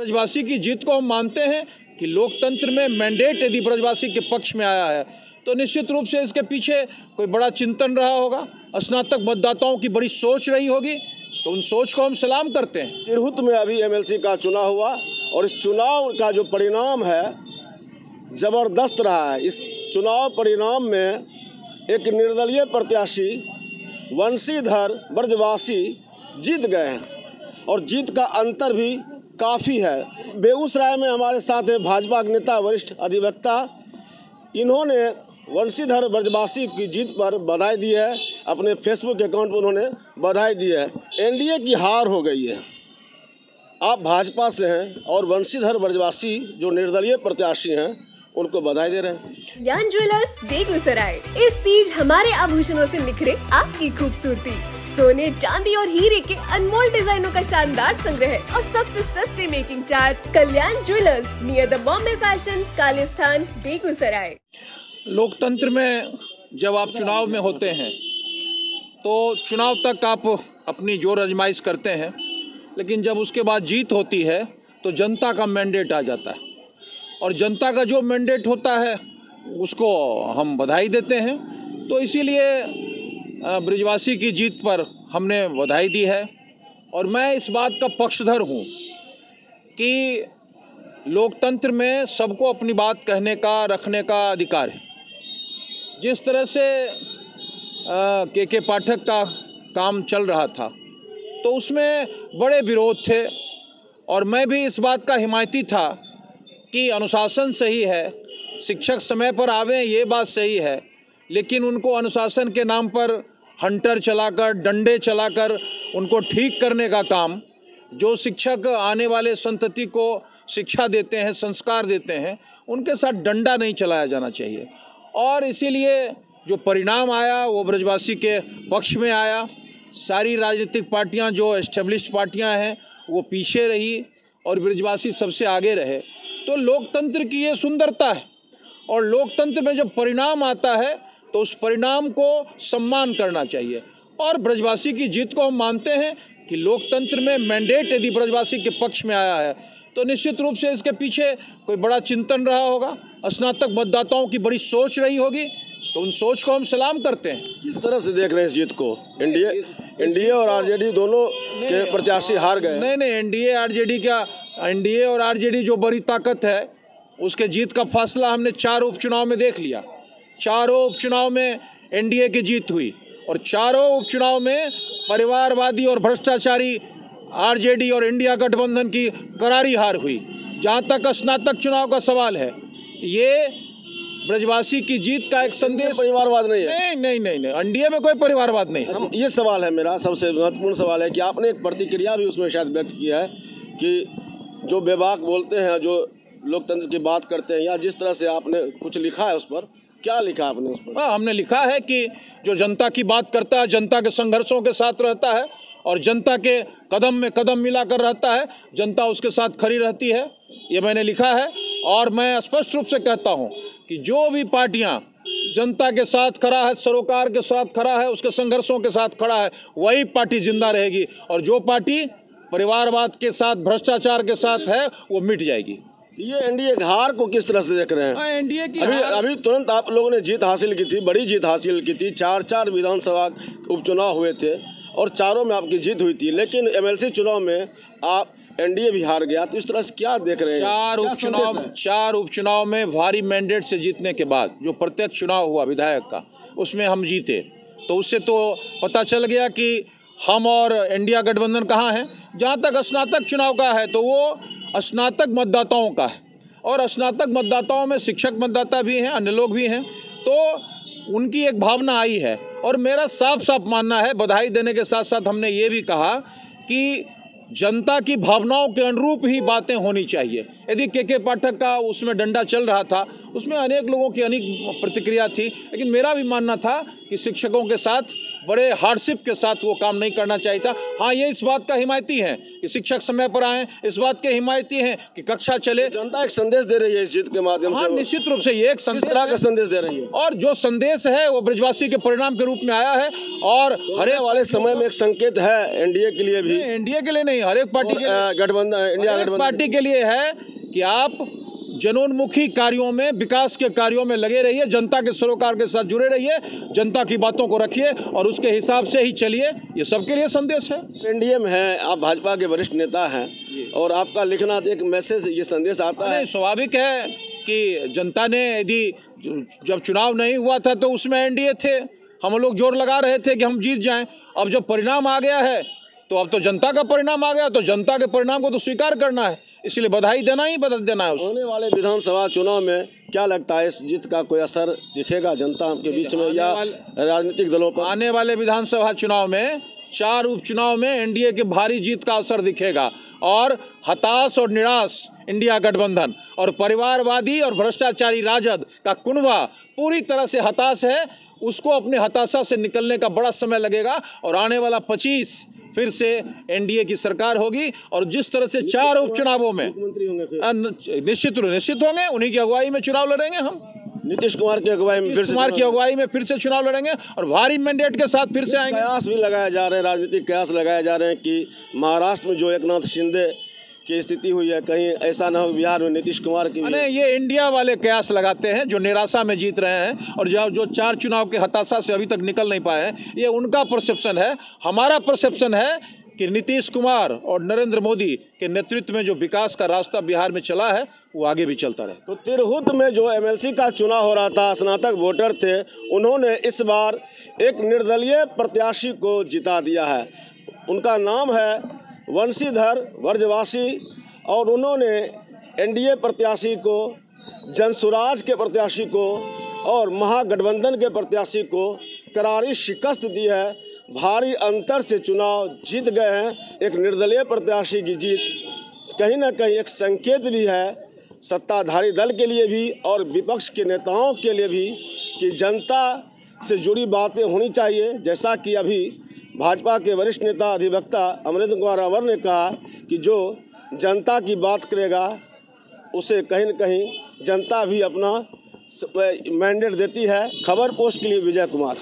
ब्रजवासी की जीत को हम मानते हैं कि लोकतंत्र में मैंडेट यदि ब्रजवासी के पक्ष में आया है तो निश्चित रूप से इसके पीछे कोई बड़ा चिंतन रहा होगा, स्नातक मतदाताओं की बड़ी सोच रही होगी, तो उन सोच को हम सलाम करते हैं। तिरहुत में अभी एमएलसी का चुनाव हुआ और इस चुनाव का जो परिणाम है ज़बरदस्त रहा है। इस चुनाव परिणाम में एक निर्दलीय प्रत्याशी वंशीधर ब्रजवासी जीत गए हैं और जीत का अंतर भी काफ़ी है। बेगूसराय में हमारे साथ हैं भाजपा के नेता वरिष्ठ अधिवक्ता, इन्होंने वंशीधर ब्रजवासी की जीत पर बधाई दी है। अपने फेसबुक अकाउंट पर उन्होंने बधाई दी है। एनडीए की हार हो गई है, आप भाजपा से हैं और वंशीधर ब्रजवासी जो निर्दलीय प्रत्याशी हैं उनको बधाई दे रहे हैं। कल्याण ज्वेलर्स बेगूसराय, इस तीज हमारे आभूषणों से निखरे आपकी खूबसूरती। सोने, चांदी और हीरे के अनमोल डिजाइनों का शानदार संग्रह और सबसे सस्ते making charge. Kalyan jewellers, near the Bombay fashion, Kali Sthan, Begusarai. लोकतंत्र में जब आप चुनाव में होते हैं तो चुनाव तक आप अपनी जोर आजमाइश करते हैं, लेकिन जब उसके बाद जीत होती है तो जनता का मैंडेट आ जाता है और जनता का जो मैंडेट होता है उसको हम बधाई देते हैं। तो इसीलिए ब्रजवासी की जीत पर हमने बधाई दी है और मैं इस बात का पक्षधर हूँ कि लोकतंत्र में सबको अपनी बात कहने का, रखने का अधिकार है। जिस तरह से के पाठक का काम चल रहा था तो उसमें बड़े विरोध थे और मैं भी इस बात का हिमायती था कि अनुशासन सही है, शिक्षक समय पर आवें, ये बात सही है, लेकिन उनको अनुशासन के नाम पर हंटर चलाकर, डंडे चलाकर उनको ठीक करने का काम, जो शिक्षक आने वाले संतति को शिक्षा देते हैं, संस्कार देते हैं, उनके साथ डंडा नहीं चलाया जाना चाहिए। और इसीलिए जो परिणाम आया वो ब्रजवासी के पक्ष में आया। सारी राजनीतिक पार्टियां जो एस्टेब्लिश्ड पार्टियां हैं वो पीछे रही और ब्रजवासी सबसे आगे रहे। तो लोकतंत्र की ये सुंदरता है और लोकतंत्र में जब परिणाम आता है तो उस परिणाम को सम्मान करना चाहिए। और ब्रजवासी की जीत को हम मानते हैं कि लोकतंत्र में मैंडेट यदि ब्रजवासी के पक्ष में आया है तो निश्चित रूप से इसके पीछे कोई बड़ा चिंतन रहा होगा, स्नातक मतदाताओं की बड़ी सोच रही होगी, तो उन सोच को हम सलाम करते हैं। किस तरह से देख रहे हैं इस जीत को? एनडीए और आरजेडी दोनों के प्रत्याशी हार गए। नहीं, एनडीए और आरजेडी जो बड़ी ताकत है उसके जीत का फैसला हमने 4 उपचुनाव में देख लिया। 4 उपचुनाव में एनडीए की जीत हुई और 4 उपचुनाव में परिवारवादी और भ्रष्टाचारी आरजेडी और इंडिया गठबंधन की करारी हार हुई। जहाँ तक स्नातक चुनाव का सवाल है, ये ब्रजवासी की जीत का एक संदेश। परिवारवाद नहीं है। नहीं, एनडीए में कोई परिवारवाद नहीं है। ये सवाल है, मेरा सबसे महत्वपूर्ण सवाल है कि आपने एक प्रतिक्रिया भी उसमें शायद व्यक्त किया है कि जो बेबाक बोलते हैं, जो लोकतंत्र की बात करते हैं, या जिस तरह से आपने कुछ लिखा है उस पर, क्या लिखा आपने उस पर? हमने लिखा है कि जो जनता की बात करता है, जनता के संघर्षों के साथ रहता है और जनता के कदम में कदम मिलाकर रहता है, जनता उसके साथ खड़ी रहती है, ये मैंने लिखा है। और मैं स्पष्ट रूप से कहता हूँ कि जो भी पार्टियाँ जनता के साथ खड़ा है, सरोकार के साथ खड़ा है, उसके संघर्षों के साथ खड़ा है, वही पार्टी जिंदा रहेगी और जो पार्टी परिवारवाद के साथ, भ्रष्टाचार के साथ है, वो मिट जाएगी। ये एनडीए हार को किस तरह से देख रहे हैं? एनडीए की अभी तुरंत आप लोगों ने जीत हासिल की थी, बड़ी जीत हासिल की थी। 4 विधानसभा उपचुनाव हुए थे और 4 में आपकी जीत हुई थी, लेकिन एमएलसी चुनाव में आप एनडीए भी हार गया। तो इस तरह से क्या देख रहे हैं? 4 उपचुनाव में भारी मैंडेट से जीतने के बाद जो प्रत्यक्ष चुनाव हुआ विधायक का, उसमें हम जीते, तो उससे तो पता चल गया कि हम और इंडिया गठबंधन कहाँ हैं। जहाँ तक स्नातक चुनाव का है तो वो स्नातक मतदाताओं का है और स्नातक मतदाताओं में शिक्षक मतदाता भी हैं, अन्य लोग भी हैं, तो उनकी एक भावना आई है। और मेरा साफ मानना है, बधाई देने के साथ साथ हमने ये भी कहा कि जनता की भावनाओं के अनुरूप ही बातें होनी चाहिए। यदि के पाठक का उसमें डंडा चल रहा था, उसमें अनेक लोगों की अनेक प्रतिक्रिया थी, लेकिन मेरा भी मानना था कि शिक्षकों के साथ बड़े हार्डशिप के साथ वो काम नहीं करना चाहिए था। हाँ, ये इस बात का हिमायती है कि शिक्षक समय पर आएँ, इस बात के हिमायती हैं कि कक्षा चले। जनता एक संदेश दे रही है इस जीत के माध्यम से। हाँ, निश्चित रूप से ये एक किस तरह का संदेश दे रही है, और जो संदेश है वो ब्रजवासी के परिणाम के रूप में आया है। और आने वाले समय में एक संकेत है एनडीए के लिए भी। एनडीए के लिए नहीं, नहीं, हर एक पार्टी के लिए, गठबंधन, इंडिया हर एक गठबंधन पार्टी के लिए है कि आप जनोन्मुखी कार्यों में, विकास के कार्यों में लगे रहिए, जनता के सरोकार के साथ जुड़े रहिए, जनता की बातों को रखिए और उसके हिसाब से ही चलिए। ये सबके लिए संदेश है। एनडीए में हैं, आप भाजपा के वरिष्ठ नेता हैं और आपका लिखना एक मैसेज, ये संदेश आता है। स्वाभाविक है कि जनता ने, यदि जब चुनाव नहीं हुआ था तो उसमें एनडीए थे, हम लोग जोर लगा रहे थे कि हम जीत जाएं। अब जब परिणाम आ गया है तो अब तो जनता का परिणाम आ गया, तो जनता के परिणाम को तो स्वीकार करना है, इसलिए बधाई देना ही बदल देना है। होने वाले विधानसभा चुनाव में क्या लगता है, इस जीत का कोई असर दिखेगा जनता के बीच में या राजनीतिक दलों पर? आने वाले विधानसभा चुनाव में 4 उपचुनाव में एनडीए के भारी जीत का असर दिखेगा और हताश और निराश इंडिया गठबंधन और परिवारवादी और भ्रष्टाचारी राजद का कुनबा पूरी तरह से हताश है। उसको अपने हताशा से निकलने का बड़ा समय लगेगा और आने वाला 25 फिर से एनडीए की सरकार होगी। और जिस तरह से 4 उपचुनावों में मुख्यमंत्री होंगे, निश्चित होंगे, उन्हीं की अगुवाई में चुनाव लड़ेंगे हम। नीतीश कुमार की अगुवाई में फिर से चुनाव लड़ेंगे और भारी मैंडेट के साथ फिर से आएंगे। कयास भी लगाए जा रहे हैं, राजनीतिक कयास लगाए जा रहे हैं कि महाराष्ट्र में जो एकनाथ शिंदे की स्थिति हुई है, कहीं ऐसा ना हो बिहार में नीतीश कुमार की। अरे ये इंडिया वाले कयास लगाते हैं जो निराशा में जीत रहे हैं और जो 4 चुनाव के हताशा से अभी तक निकल नहीं पाए हैं। ये उनका परसेप्शन है। हमारा परसेप्शन है कि नीतीश कुमार और नरेंद्र मोदी के नेतृत्व में जो विकास का रास्ता बिहार में चला है वो आगे भी चलता रहे। तो तिरहुत में जो एमएलसी का चुनाव हो रहा था, स्नातक वोटर थे, उन्होंने इस बार एक निर्दलीय प्रत्याशी को जिता दिया है। उनका नाम है वंशीधर ब्रजवासी और उन्होंने एनडीए प्रत्याशी को, जनसुराज के प्रत्याशी को और महागठबंधन के प्रत्याशी को करारी शिकस्त दी है। भारी अंतर से चुनाव जीत गए हैं। एक निर्दलीय प्रत्याशी की जीत कहीं ना कहीं एक संकेत भी है सत्ताधारी दल के लिए भी और विपक्ष के नेताओं के लिए भी कि जनता से जुड़ी बातें होनी चाहिए। जैसा कि अभी भाजपा के वरिष्ठ नेता अधिवक्ता अमरेंद्र कुमार अवर ने कहा कि जो जनता की बात करेगा उसे कहीं न कहीं जनता भी अपना मैंडेट देती है। खबर पोस्ट के लिए विजय कुमार।